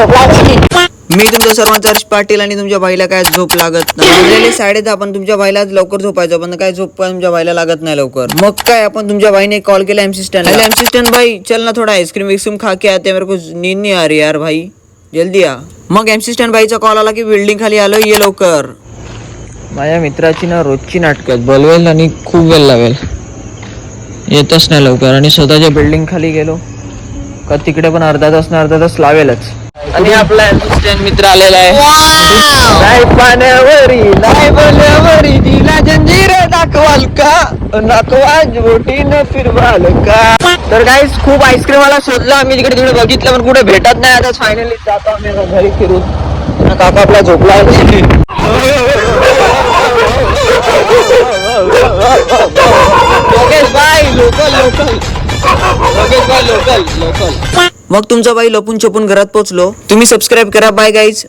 मी तुमच्या सर्वांचा हर्ष पाटील आणि तुमच्या भाईला काय झोप लागत नाही. वाजलेले 10:30. आपण तुमच्या भाईला लवकर झोपायचं, पण काय झोप पण तुमच्या भाईला लागत नाही लवकर. मग काय आपण तुमच्या भाईने कॉल केला एमसी स्टैंड. एमसी स्टैंड भाई चल ना, थोड़ा आइसक्रीम विक्रीम खा के आते, मेरे को नींद नहीं आ रही यार भाई, जल्दी आ. मग एमसी स्टैंड भाईचा कॉल आला की बिल्डिंग खाली आलो, ये लवकर. माझ्या मित्राची ना रोजची नाटकात बोलवेल आणि खूप वेळ लावेल, येतच नाही लवकर. आणि स्वतःच्या बिल्डिंग खाली गेलो का तिकडे पण अर्धा तास लावेलच. आणि आपला असिस्टंट मित्र आलेला आहे. नाही पाण्यावरी नाही बोल्यावरी तिला जंजीर दाखवाल का, दाखवा बोटीनं फिरवाल का. तर गाईस खूप आईस्क्रीम वाला शोधला आम्ही, तिकडे तिकडे बघितलं पण कुठे भेटत नाही. आता फायनली जातो आम्ही घरी फिरून. काका आपला झोपला. योगेश भाई लोकल. मग तुमचा बाई लपून छपून घरात पोहोचलो. तुम्ही सबस्क्राईब करा. Bye guys.